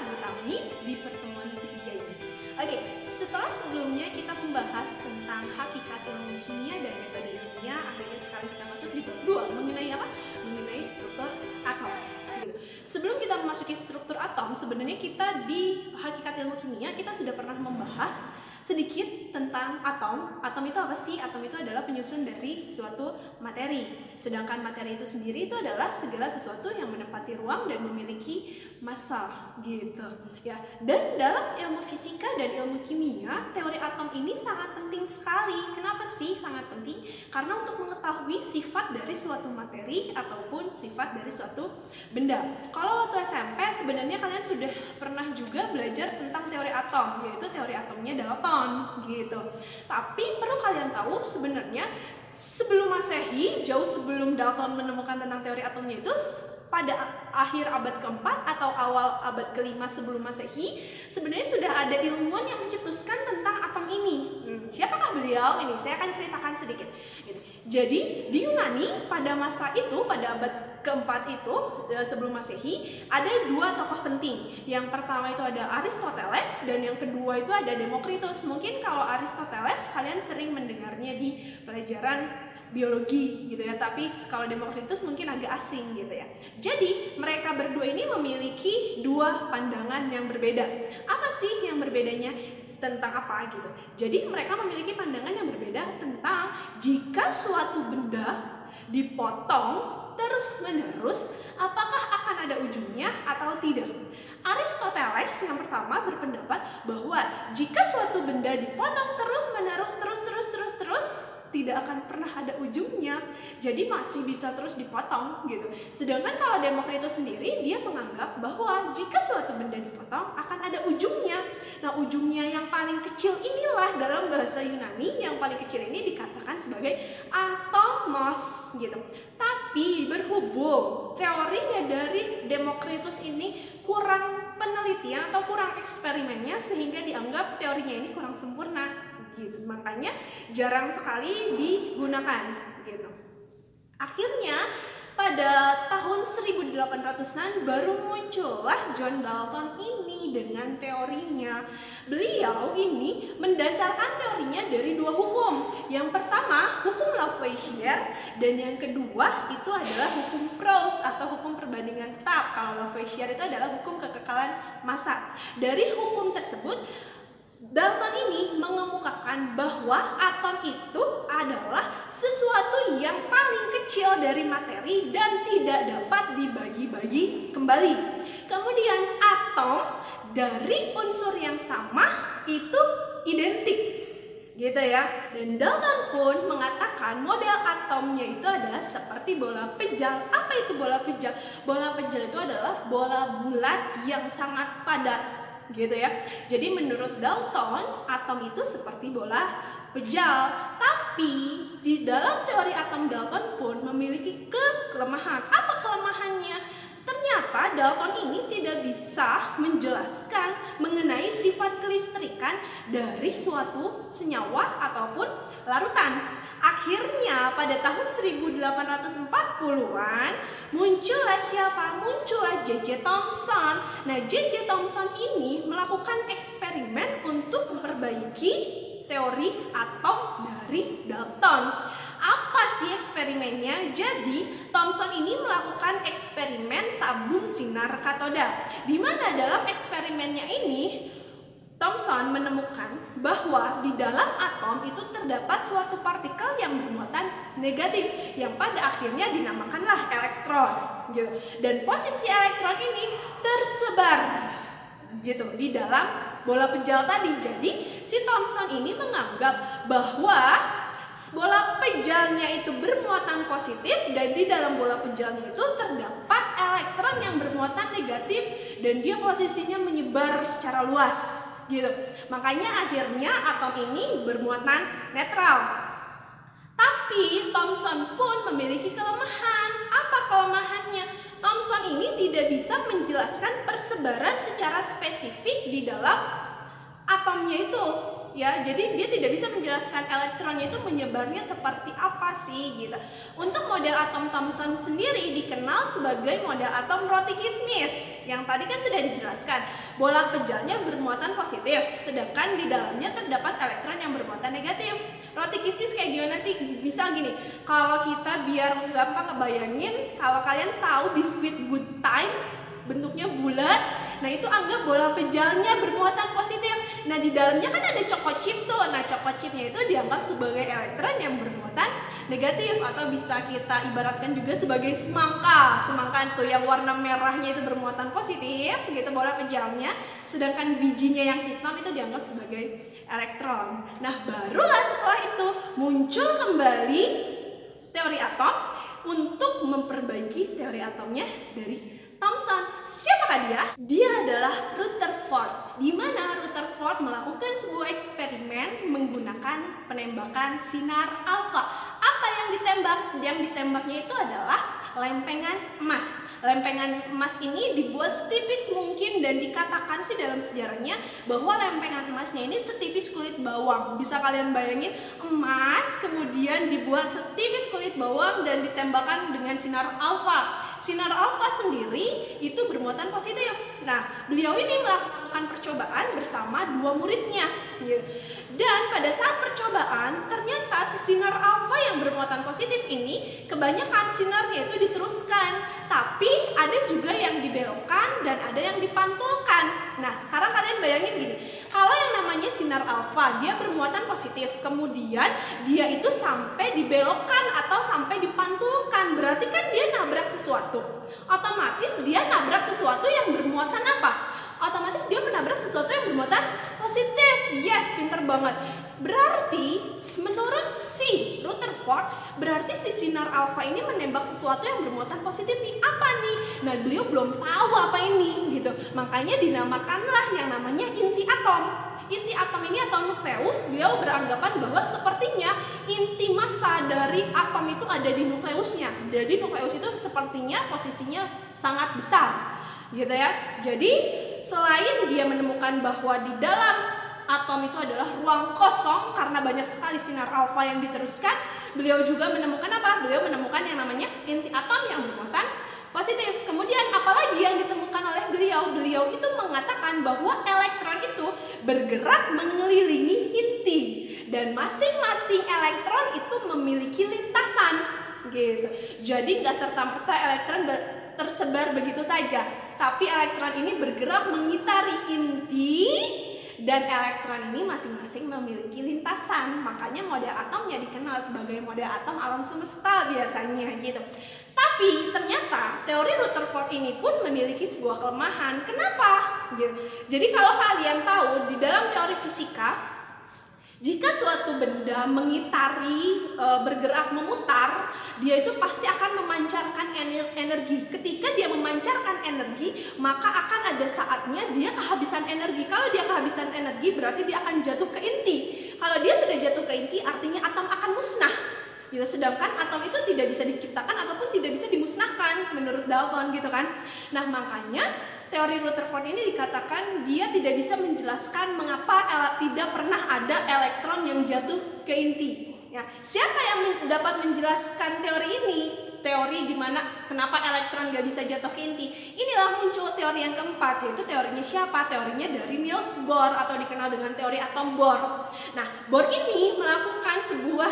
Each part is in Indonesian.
Bu Tami di pertemuan ketiga ini. Oke, setelah sebelumnya kita membahas tentang hakikat ilmu kimia dan metode ilmiah, akhirnya sekarang kita masuk di bab 2 mengenai apa? Mengenai struktur atom. Gitu. Sebelum kita memasuki struktur atom, sebenarnya kita di hakikat ilmu kimia kita sudah pernah membahas sedikit tentang atom. Atom itu apa sih? Atom itu adalah penyusun dari suatu materi. Sedangkan materi itu sendiri itu adalah segala sesuatu yang menempati ruang dan memiliki massa gitu. Ya. Dan dalam ilmu fisika dan ilmu kimia, teori atom ini sangat penting sekali. Kenapa sih sangat penting? Karena untuk mengetahui sifat dari suatu materi ataupun sifat dari suatu benda. Kalau waktu SMP sebenarnya kalian sudah pernah juga belajar tentang teori atom, yaitu teori atomnya Dalton gitu. Tapi perlu kalian tahu sebenarnya sebelum Masehi, jauh sebelum Dalton menemukan tentang teori atomnya itu, pada akhir abad keempat atau awal abad kelima sebelum Masehi, sebenarnya sudah ada ilmuwan yang mencetuskan tentang atom ini. Siapakah beliau? Ini saya akan ceritakan sedikit. Gitu. Jadi di Yunani pada masa itu, pada abad keempat itu sebelum Masehi, ada dua tokoh penting. Yang pertama itu ada Aristoteles dan yang kedua itu ada Demokritus. Mungkin kalau Aristoteles kalian sering mendengarnya di pelajaran biologi gitu ya, tapi kalau Demokritus mungkin agak asing gitu ya. Jadi mereka berdua ini memiliki dua pandangan yang berbeda. Apa sih yang berbedanya? Tentang apa gitu. Jadi mereka memiliki pandangan yang berbeda tentang jika suatu benda dipotong terus-menerus, apakah akan ada ujungnya atau tidak. Aristoteles yang pertama berpendapat bahwa jika suatu benda dipotong terus-menerus, terus, tidak akan pernah ada ujungnya. Jadi masih bisa terus dipotong gitu. Sedangkan kalau Demokritus sendiri, dia menganggap bahwa jika suatu benda dipotong akan ada ujungnya. Nah, ujungnya yang paling kecil inilah dalam bahasa Yunani, yang paling kecil ini dikatakan sebagai atomos gitu. Tapi berhubung teorinya dari Demokritus ini kurang penelitian atau kurang eksperimennya, sehingga dianggap teorinya ini kurang sempurna gitu. Makanya jarang sekali digunakan gitu. Akhirnya pada tahun 1800-an baru muncullah John Dalton ini dengan teorinya. Beliau ini mendasarkan teorinya dari dua hukum. Yang pertama, hukum Lavoisier, dan yang kedua itu adalah hukum Proust atau hukum perbandingan tetap. Kalau Lavoisier itu adalah hukum kekekalan massa. Dari hukum tersebut, Dalton ini mengemukakan bahwa atom itu adalah sesuatu yang paling kecil dari materi dan tidak dapat dibagi-bagi kembali. Kemudian atom dari unsur yang sama itu identik, gitu ya. Dan Dalton pun mengatakan model atomnya itu adalah seperti bola pejal. Apa itu bola pejal? Bola pejal itu adalah bola bulat yang sangat padat, gitu ya. Jadi menurut Dalton, atom itu seperti bola pejal. Tapi di dalam teori atom Dalton pun memiliki kelemahan. Apa kelemahannya? Ternyata Dalton ini tidak bisa menjelaskan mengenai sifat kelistrikan dari suatu senyawa ataupun larutan. Akhirnya pada tahun 1840-an muncullah siapa? Muncullah J.J. Thomson. Nah, J.J. Thomson ini melakukan eksperimen untuk memperbaiki teori atom dari Dalton. Apa sih eksperimennya? Jadi Thomson ini melakukan eksperimen tabung sinar katoda, di mana dalam eksperimennya ini Thomson menemukan bahwa di dalam atom itu terdapat suatu partikel yang bermuatan negatif, yang pada akhirnya dinamakanlah elektron gitu. Dan posisi elektron ini tersebar gitu di dalam bola pejal tadi. Jadi si Thomson ini menganggap bahwa bola pejalnya itu bermuatan positif dan di dalam bola pejalnya itu terdapat elektron yang bermuatan negatif dan dia posisinya menyebar secara luas gitu. Makanya akhirnya atom ini bermuatan netral. Tapi Thomson pun memiliki kelemahan. Apa kelemahannya? Thomson ini tidak bisa menjelaskan persebaran secara spesifik di dalam atomnya itu. ya. Jadi dia tidak bisa menjelaskan elektronnya itu menyebarnya seperti apa sih gitu. Untuk model atom Thomson sendiri dikenal sebagai model atom roti kismis. Yang tadi kan sudah dijelaskan, bola pejalnya bermuatan positif, sedangkan di dalamnya terdapat elektron yang bermuatan negatif. Roti kismis kayak gimana sih? Bisa gini, kalau kita biar gampang ngebayangin, kalau kalian tahu biskuit Good Time bentuknya bulat, nah itu anggap bola pejalnya bermuatan positif. Nah di dalamnya kan ada choco chip tuh. Nah choco chipnya itu dianggap sebagai elektron yang bermuatan negatif, atau bisa kita ibaratkan juga sebagai semangka. Semangka tuh yang warna merahnya itu bermuatan positif gitu bola pejalnya, sedangkan bijinya yang hitam itu dianggap sebagai elektron. Nah barulah setelah itu muncul kembali teori atom untuk memperbaiki teori atomnya dari Thomson. Siapakah dia? Dia adalah Rutherford, di mana Rutherford melakukan sebuah eksperimen menggunakan penembakan sinar alfa. Apa yang ditembak? Yang ditembaknya itu adalah lempengan emas. Lempengan emas ini dibuat setipis mungkin, dan dikatakan sih dalam sejarahnya bahwa lempengan emasnya ini setipis kulit bawang. Bisa kalian bayangin, emas kemudian dibuat setipis kulit bawang dan ditembakkan dengan sinar alfa. Sinar alfa sendiri itu bermuatan positif. Nah, beliau ini melakukan percobaan bersama dua muridnya. Dan pada saat percobaan, ternyata si sinar alfa yang bermuatan positif ini kebanyakan sinarnya itu diteruskan, tapi ada juga yang dibelokkan dan ada yang dipantulkan. Nah, sekarang kalian bayangin gini, kalau yang namanya sinar alfa dia bermuatan positif, kemudian dia itu sampai dibelokkan atau sampai dipantulkan, berarti kan dia nabrak sesuatu. Otomatis dia nabrak sesuatu yang bermuatan apa? Otomatis dia menabrak sesuatu yang bermuatan positif. Yes, pinter banget. Berarti menurut si Rutherford, berarti si sinar alfa ini menembak sesuatu yang bermuatan positif nih. Apa nih? Nah, beliau belum tahu apa ini gitu. Makanya dinamakanlah yang namanya inti atom. Inti atom ini atau nukleus, beliau beranggapan bahwa sepertinya inti massa dari atom itu ada di nukleusnya. Jadi nukleus itu sepertinya posisinya sangat besar gitu ya. Jadi selain dia menemukan bahwa di dalam atom itu adalah ruang kosong karena banyak sekali sinar alfa yang diteruskan, beliau juga menemukan apa? Beliau menemukan yang namanya inti atom yang bermuatan positif. Kemudian apalagi yang ditemukan oleh beliau? Beliau itu mengatakan bahwa elektron itu bergerak mengelilingi inti, dan masing-masing elektron itu memiliki lintasan gitu. Jadi nggak serta-merta elektron tersebar begitu saja, tapi elektron ini bergerak mengitari inti, dan elektron ini masing-masing memiliki lintasan. Makanya model atomnya dikenal sebagai model atom alam semesta biasanya gitu. Tapi ternyata teori Rutherford ini pun memiliki sebuah kelemahan. Kenapa? Jadi kalau kalian tahu di dalam teori fisika, jika suatu benda mengitari, bergerak memutar, dia itu pasti akan memancarkan energi. Ketika dia memancarkan energi, maka akan ada saatnya dia kehabisan energi. Kalau dia kehabisan energi, berarti dia akan jatuh ke inti. Kalau dia sudah jatuh ke inti, artinya atom akan musnah. Gitu. Sedangkan atom itu tidak bisa diciptakan ataupun tidak bisa dimusnahkan menurut Dalton gitu kan. Nah, makanya teori Rutherford ini dikatakan dia tidak bisa menjelaskan mengapa tidak pernah ada elektron yang jatuh ke inti. Ya, siapa yang dapat menjelaskan teori ini? Teori di mana kenapa elektron gak bisa jatuh ke inti. Inilah muncul teori yang keempat, yaitu teorinya siapa? Teorinya dari Niels Bohr atau dikenal dengan teori atom Bohr. Nah, Bohr ini melakukan sebuah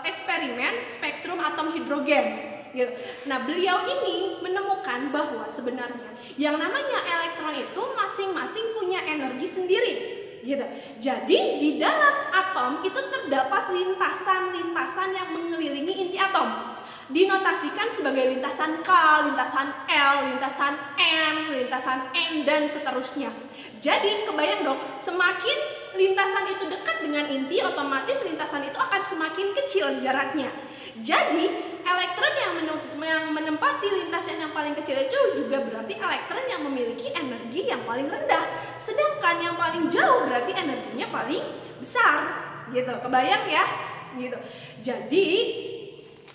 eksperimen spektrum atom hidrogen. Gitu. Nah, beliau ini menemukan bahwa sebenarnya yang namanya elektron itu masing-masing punya energi sendiri. Gitu. Jadi di dalam atom itu terdapat lintasan-lintasan yang mengelilingi inti atom. Dinotasikan sebagai lintasan K, lintasan L, lintasan M, lintasan N, dan seterusnya. Jadi kebayang dong, semakin lintasan itu dekat dengan inti, otomatis lintasan itu akan semakin kecil jaraknya. Jadi elektron yang menempati lintasan yang paling kecil itu juga berarti elektron yang memiliki energi yang paling rendah. Sedangkan yang paling jauh berarti energinya paling besar. Gitu, kebayang ya? Gitu. Jadi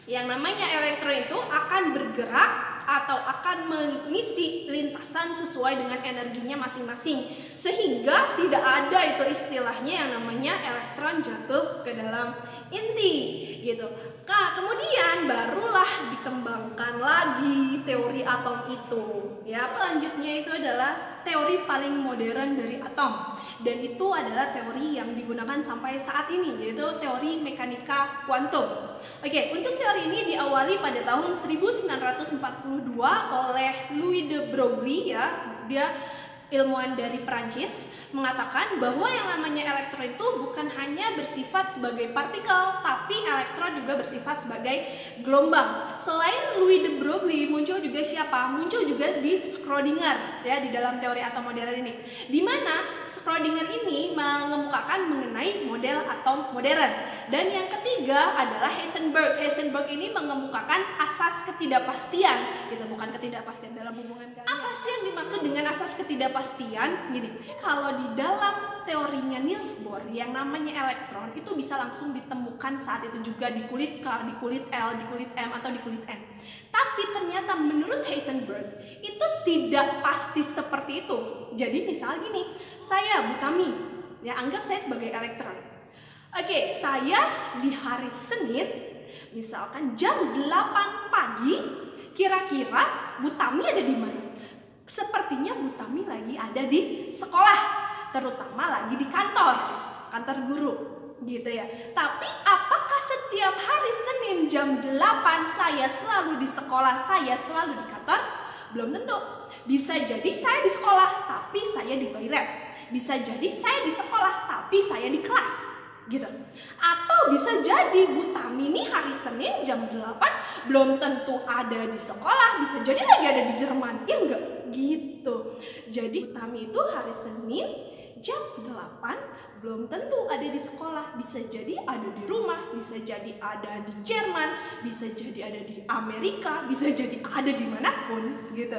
yang namanya elektron itu akan bergerak atau akan mengisi lintasan sesuai dengan energinya masing-masing, sehingga tidak ada itu istilahnya yang namanya elektron jatuh ke dalam inti gitu. Nah, kemudian barulah dikembangkan lagi teori atom itu. Ya, selanjutnya itu adalah teori paling modern dari atom, dan itu adalah teori yang digunakan sampai saat ini, yaitu teori mekanika kuantum. Oke, untuk teori ini diawali pada tahun 1942 oleh Louis de Broglie, ya. Dia ilmuwan dari Prancis, mengatakan bahwa yang namanya elektron itu bukan hanya bersifat sebagai partikel, tapi elektron juga bersifat sebagai gelombang. Selain Louis de Broglie, muncul juga siapa? Muncul juga di Schrödinger, ya, di dalam teori atom modern ini, di mana Schrödinger ini mengemukakan mengenai model atom modern. Dan yang ketiga adalah Heisenberg. Heisenberg ini mengemukakan asas ketidakpastian, gitu, bukan ketidakpastian dalam hubungan kalian. Apa sih yang dimaksud dengan asas ketidakpastian? Gini, kalau di dalam teorinya Niels Bohr, yang namanya elektron itu bisa langsung ditemukan saat itu juga di kulit K, di kulit L, di kulit M, atau di kulit N. Tapi ternyata menurut Heisenberg itu tidak pasti seperti itu. Jadi misal gini, saya Butami, ya, anggap saya sebagai elektron. Oke, saya di hari Senin, misalkan jam 8 pagi, kira-kira Butami ada di mana? Sepertinya Butami lagi ada di sekolah, terutama lagi di kantor guru, gitu ya. Tapi apakah setiap hari Senin jam 8 saya selalu di sekolah, saya selalu di kantor? Belum tentu. Bisa jadi saya di sekolah tapi saya di toilet. Bisa jadi saya di sekolah tapi saya di kelas, gitu. Atau bisa jadi Butami ini hari Senin jam 8 belum tentu ada di sekolah, bisa jadi lagi ada di Jerman. Ya enggak? Gitu. Jadi Butami itu hari Senin jam 8 belum tentu ada di sekolah, bisa jadi ada di rumah, bisa jadi ada di Jerman, bisa jadi ada di Amerika, bisa jadi ada dimanapun, gitu.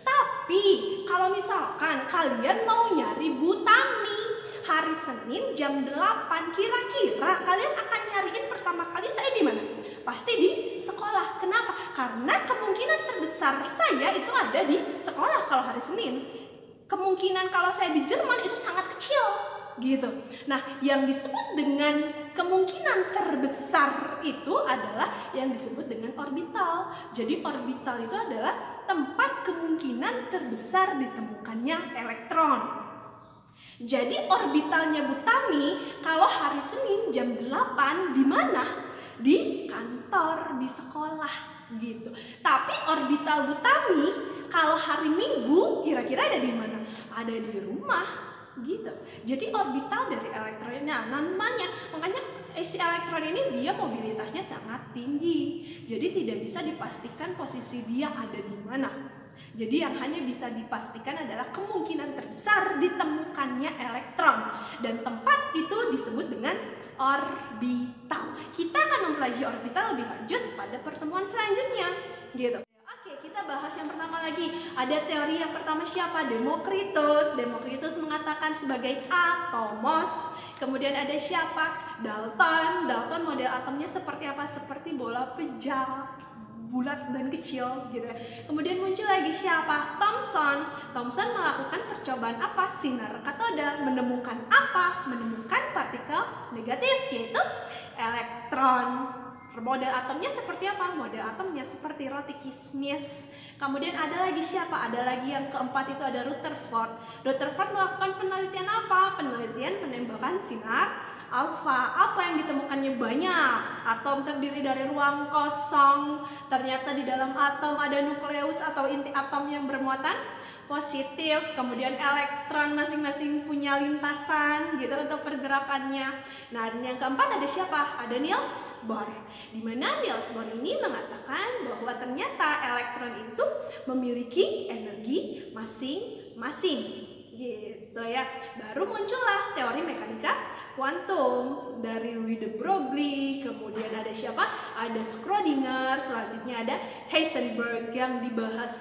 Tapi kalau misalkan kalian mau nyari Butami hari Senin jam 8, kira-kira kalian akan nyariin pertama kali saya di mana? Pasti di sekolah. Kenapa? Karena kemungkinan terbesar saya itu ada di sekolah kalau hari Senin. Kemungkinan kalau saya di Jerman itu sangat kecil, gitu. Nah, yang disebut dengan kemungkinan terbesar itu adalah yang disebut dengan orbital. Jadi orbital itu adalah tempat kemungkinan terbesar ditemukannya elektron. Jadi orbitalnya Butami kalau hari Senin jam 8 di mana? Di kantor, di sekolah, gitu. Tapi orbital Butami kalau hari Minggu kira-kira ada di mana? Ada di rumah, gitu. Jadi orbital dari elektronnya namanya, makanya si elektron ini dia mobilitasnya sangat tinggi. Jadi tidak bisa dipastikan posisi dia ada di mana. Jadi yang hanya bisa dipastikan adalah kemungkinan terbesar ditemukannya elektron, dan tempat itu disebut dengan orbital. Kita akan mempelajari orbital lebih lanjut pada pertemuan selanjutnya, gitu. Oke, kita bahas yang pertama lagi. Ada teori yang pertama siapa? Demokritus. Demokritus mengatakan sebagai atomos. Kemudian ada siapa? Dalton. Dalton model atomnya seperti apa? Seperti bola pejal, bulat dan kecil, gitu. Kemudian muncul lagi siapa? Thomson. Thomson melakukan percobaan apa? Sinar katoda. Menemukan apa? Menemukan partikel negatif, yaitu elektron. Model atomnya seperti apa? Model atomnya seperti roti kismis. Kemudian ada lagi siapa? Ada lagi yang keempat itu ada Rutherford. Rutherford melakukan penelitian apa? Penelitian penembakan sinar alfa. Apa yang ditemukannya? Banyak. Atom terdiri dari ruang kosong. Ternyata di dalam atom ada nukleus atau inti atom yang bermuatan positif. Kemudian elektron masing-masing punya lintasan, gitu, untuk pergerakannya. Nah, dan yang keempat ada siapa? Ada Niels Bohr. Di mana Niels Bohr ini mengatakan bahwa ternyata elektron itu memiliki energi masing-masing, gitu ya. Baru muncullah teori mekanika kuantum dari Louis de Broglie. Kemudian ada siapa? Ada Schrödinger. Selanjutnya ada Heisenberg. Yang dibahas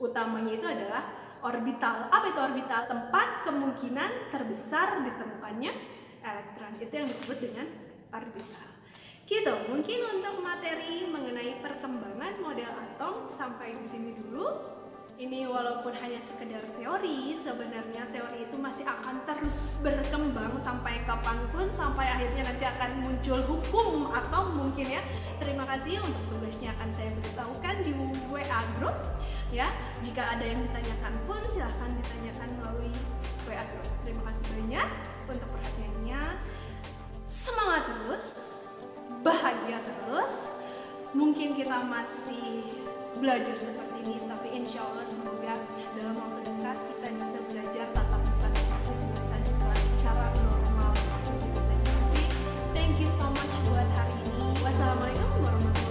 utamanya itu adalah orbital. Apa itu orbital? Tempat kemungkinan terbesar ditemukannya elektron. Itu yang disebut dengan orbital. Gitu, mungkin untuk materi mengenai perkembangan model atom sampai di sini dulu. Ini walaupun hanya sekedar teori, sebenarnya teori itu masih akan terus berkembang sampai kapanpun, sampai akhirnya nanti akan muncul hukum atau mungkin ya. Terima kasih, untuk tugasnya akan saya beritahukan di WA group ya. Jika ada yang ditanyakan pun silahkan ditanyakan melalui WA group. Terima kasih banyak untuk perhatiannya. Semangat terus, bahagia terus. Mungkin kita masih belajar seperti ini, tapi insya Allah semoga dalam waktu dekat kita bisa belajar tatap muka seperti biasa di kelas secara normal seperti biasa. Thank you so much buat hari ini. Wassalamualaikum warahmatullahi wabarakatuh.